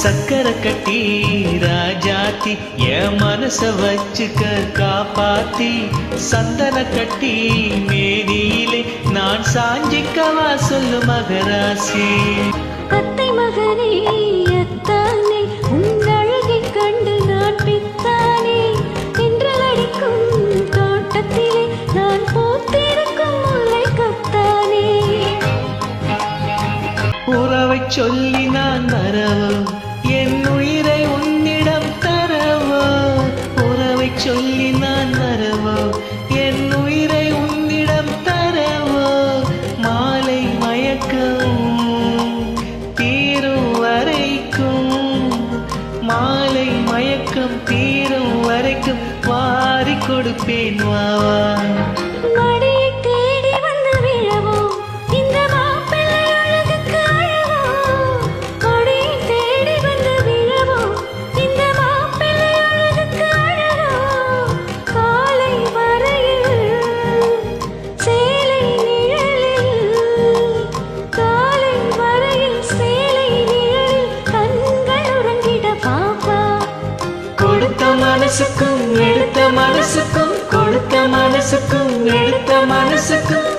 சக்கரை கட்டி ராஜாத்தி என் மனச வச்சுக்க காப்பாத்தி சந்தன கட்டி மேனியிலே நான் சாஞ்சிக்கவா சொல்லு மகராசி. அத்தை மகனே அத்தானே உன் அழகை கண்டு நான் பித்தானே என்றல் அடிக்கும் தோட்டத்திலே நான் பூத்திருக்கும் முல்லை கத்தானே. உறவை சொல்லி நான் வரவோ என் உயிரை உன்னிடம் தரவோ. உறவை சொல்லி நான் வரவோ என் உயிரை உன்னிடம் தரவோ. மாலை மயக்கம் தீரும் வரைக்கும் மாலை மயக்கம் தீரும் வரைக்கும் வாரி கொடுப்பேன் வாவா. மடியை தேடி வந்து விழவோ இந்த மாப்பிள்ளை அழகுக்கு அழவோ. மடியை தேடி வந்து விழவோ இந்த மாப்பிள்ளை அழகுக்கு அழவோ. காலை வரையில் சேலை நிழலில் காலை வரையில் சேலை நிழலில் கண்கள் உறங்கிட பாப்பா. கொடுத்த மனசுக்கும் எடுத்த மனசுக்கும் கொடுத்த மனசுக்கும் எடுத்த மனசுக்கும்